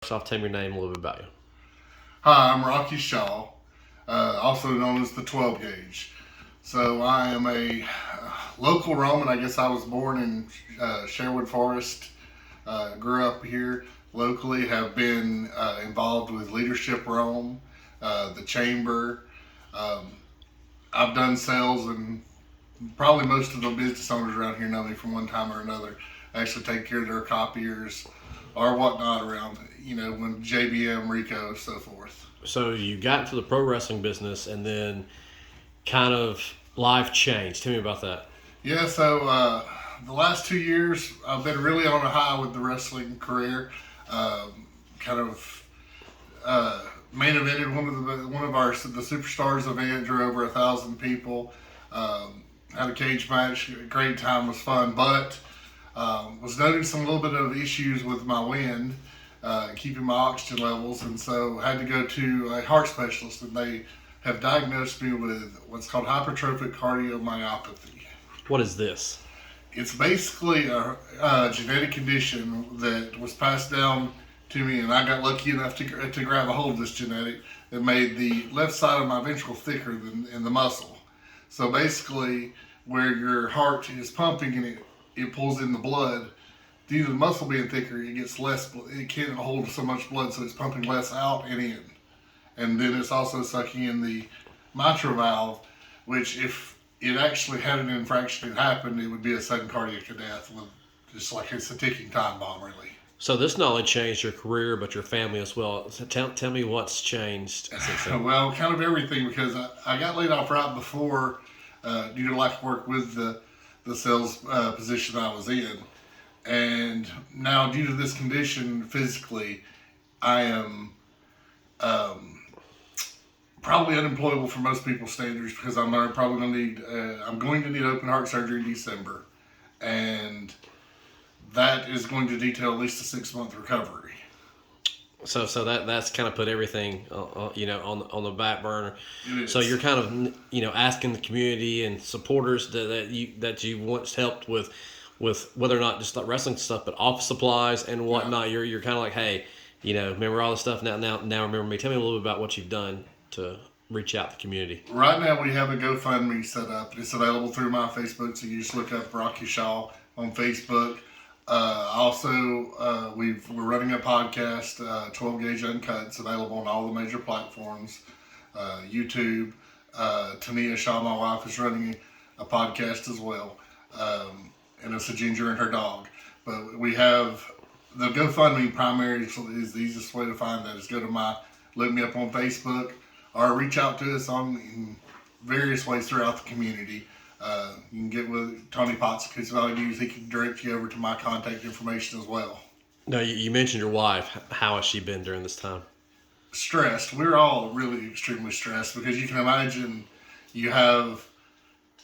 First off, tell me your name, a little bit about you. Hi, I'm Rocky Shaw, also known as the 12 gauge. So I am a local Roman. I guess I was born in Sherwood Forest, grew up here locally, have been involved with Leadership Rome, the Chamber. Um, I've done sales, and probably most of the business owners around here know me from one time or another. I actually take care of their copiers or whatnot around, when JBM, Rico, so forth. So you got into the pro wrestling business, and then kind of life changed. Tell me about that. Yeah, so the last 2 years I've been really on a high with the wrestling career. Kind of main evented one of the superstars event, drew over 1,000 people. Had a cage match, great time, was fun, but was noting some little bit of issues with my wind, keeping my oxygen levels, and so had to go to a heart specialist, and they have diagnosed me with what's called hypertrophic cardiomyopathy. What is this? It's basically a genetic condition that was passed down to me, and I got lucky enough to grab a hold of this genetic that made the left side of my ventricle thicker than in the muscle. So basically, where your heart is pumping and it pulls in the blood, due to the muscle being thicker, it gets less. It can't hold so much blood, so it's pumping less out and in. And then it's also sucking in the mitral valve, which if it actually had an infraction that happened, it would be a sudden cardiac death, with just like it's a ticking time bomb, really. So this not only changed your career, but your family as well. So tell me what's changed since then. Well, kind of everything, because I got laid off right before due to lack of work with the sales position I was in. And now, due to this condition physically, I am probably unemployable for most people's standards, because I'm going to need open heart surgery in December, and that is going to detail at least a 6 month recovery. So that's kind of put everything on the back burner. So Is. you're kind of asking the community and supporters that you once helped with whether or not just like wrestling stuff, but office supplies and whatnot. Yeah. You're kind of like, hey, remember all this stuff now remember me. Tell me a little bit about what you've done to reach out to the community. Right now, we have a GoFundMe set up. It's available through my Facebook, so you just look up Rocky Shaw on Facebook. We're running a podcast, 12 Gauge Uncut. It's available on all the major platforms, YouTube. Tania Shaw, my wife, is running a podcast as well, and it's a ginger and her dog. But we have the GoFundMe primary is the easiest way to find that. Is look me up on Facebook, or reach out to us in various ways throughout the community. You can get with Tony Potts, because all you use, he can direct you over to my contact information as well. No, you mentioned your wife. How has she been during this time? Stressed. We're all really extremely stressed, because you can imagine you have,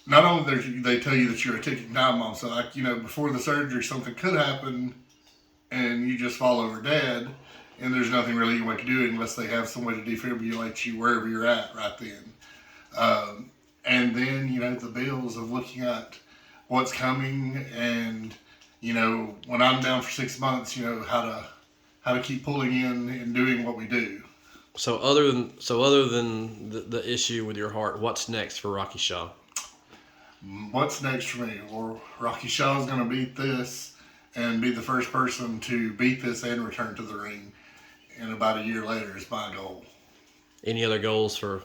not only they tell you that you're a ticking time bomb, so before the surgery something could happen and you just fall over dead, and there's nothing really you can do unless they have some way to defibrillate you wherever you're at right then. And then, the bills of looking at what's coming, and, when I'm down for 6 months, how to keep pulling in and doing what we do. So other than the issue with your heart, what's next for Rocky Shaw? What's next for me? Well, Rocky Shaw is going to beat this and be the first person to beat this and return to the ring. And about a year later is my goal. Any other goals for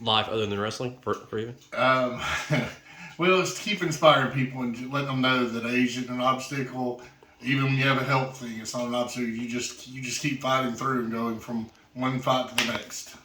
life other than wrestling for you? Well, it's to keep inspiring people and let them know that age isn't an obstacle. Even when you have a health thing, it's not an obstacle. You just keep fighting through and going from one fight to the next.